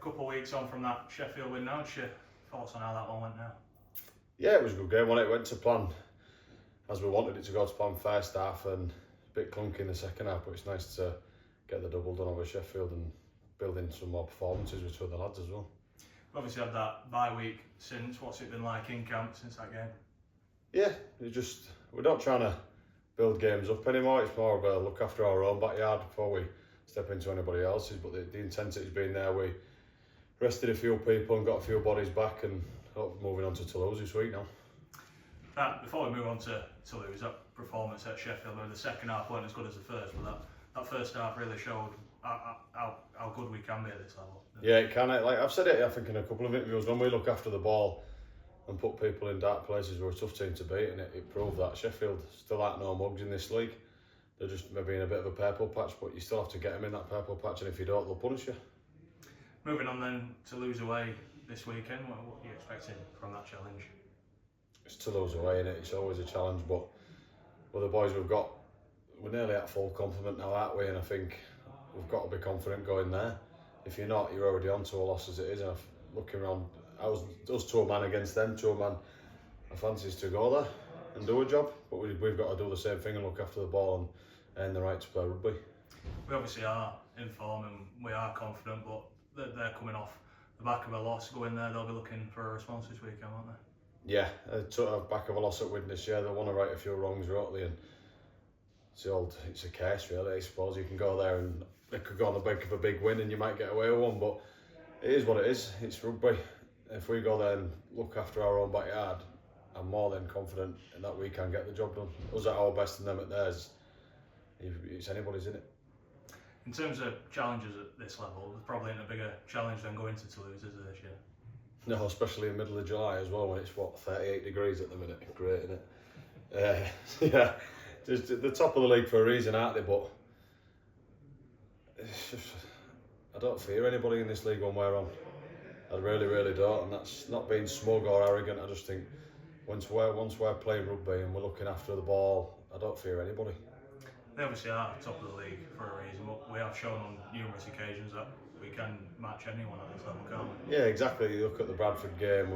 couple of weeks on from that Sheffield win now. What's your thoughts on how that one went now? Yeah, it was a good game, wasn't it? It went to plan as we wanted it to go to plan first half, and a bit clunky in the second half, but it's nice to get the double done over Sheffield and build in some more performances between the lads as well. We've obviously had that bye week since. What's it been like in camp since that game? Yeah, we're not trying to build games up anymore. It's more of a look after our own backyard before we step into anybody else's. But the intensity's been there. We rested a few people and got a few bodies back, and moving on to Toulouse this week now. Before we move on to Toulouse, that performance at Sheffield, the second half wasn't as good as the first, but that first half really showed how good we can be at this level. Yeah, it can. Like I've said it, I think in a couple of interviews, when we look after the ball and put people in dark places, we're a tough team to beat, and it proved that. Sheffield still aren't no mugs in this league. They're just maybe in a bit of a purple patch, but you still have to get them in that purple patch, and if you don't, they'll punish you. Moving on then to Toulouse away this weekend, what are you expecting from that challenge? It's Toulouse away, innit? It's always a challenge, but with the boys we've got, we're nearly at full complement now, aren't we? And I think we've got to be confident going there. If you're not, you're already on to a loss as it is. And looking around, us two man against them, two man, I fancy to go there and do a job, but we've got to do the same thing and look after the ball and earn the right to play rugby. We obviously are in form and we are confident, but they're coming off the back of a loss. Going there, they'll be looking for a response this weekend, won't they? Yeah, back of a loss at Widnes. Yeah, they want to right a few wrongs, rightly, and it's a case really. I suppose you can go there and it could go on the back of a big win and you might get away with one, but it is what it is. It's rugby. If we go there and look after our own backyard, I'm more than confident that we can get the job done. Us at our best and them at theirs, it's anybody's, isn't it? In terms of challenges at this level, there's probably a bigger challenge than going to Toulouse, is there, this year? No, especially in the middle of July as well, when it's 38 degrees at the minute. Great, isn't it? Yeah, just the top of the league for a reason, aren't they? But it's just, I don't fear anybody in this league one way or on. I really, really don't, and that's not being smug or arrogant. I just think once we're playing rugby and we're looking after the ball, I don't fear anybody. They obviously are top of the league for a reason, but we have shown on numerous occasions that we can match anyone at this level, can't we? Yeah, exactly. You look at the Bradford game,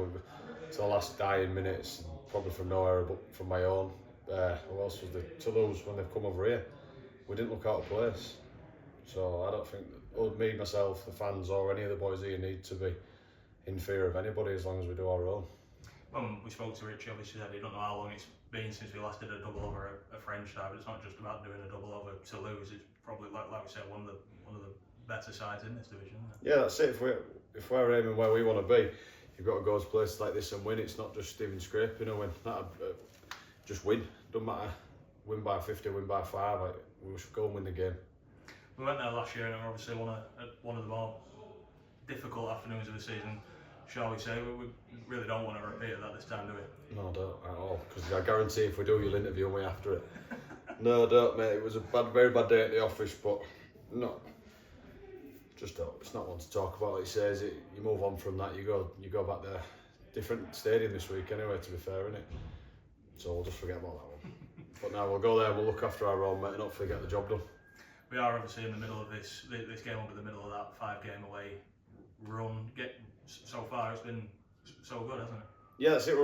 to the last dying minutes, probably from nowhere but from my own. Who else was the Toulouse when they've come over here? We didn't look out of place. So I don't think me, myself, the fans, or any of the boys here need to be in fear of anybody as long as we do our own. When we spoke to Richie, obviously said he don't know how long it's been since we last did a double over a French side, but it's not just about doing a double over Toulouse. It's probably like we said, one of the better sides in this division. Yeah, that's it. If we're aiming where we want to be, you've got to go to places like this and win. It's not just even scraping a win. Just win. Doesn't matter. Win by 50, win by 5. We should go and win the game. We went there last year and we're obviously one of the more difficult afternoons of the season, shall we say. We really don't want to repeat that this time, do we? No, I don't at all. Because I guarantee if we do, you'll interview me after it. No, I don't, mate. It was a very bad day at the office, but no. Just don't. It's not one to talk about. Like he says, you move on from that. You go back there. Different stadium this week, anyway. To be fair, innit? So we'll just forget about that one. But now we'll go there. We'll look after our own, mate, and hopefully get the job done. We are obviously in the middle of this game will be the middle of that 5-game away run. So far, it's been so good, hasn't it? Yeah, that's it.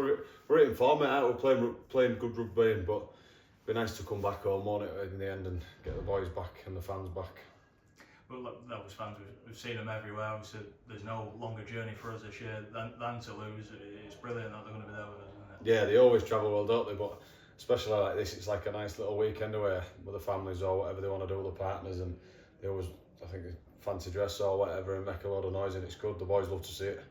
We're in form, mate. We're playing good rugby, but it'd be nice to come back home, won't it, in the end, and get the boys back and the fans back. Well, those fans, we've seen them everywhere. Obviously, there's no longer journey for us this year than Toulouse. It's brilliant that they're going to be there with us, isn't it? Yeah, they always travel well, don't they? But especially like this, it's like a nice little weekend away with the families or whatever they want to do with the partners, and they always, I think, fancy dress or whatever and make a lot of noise, and it's good. The boys love to see it.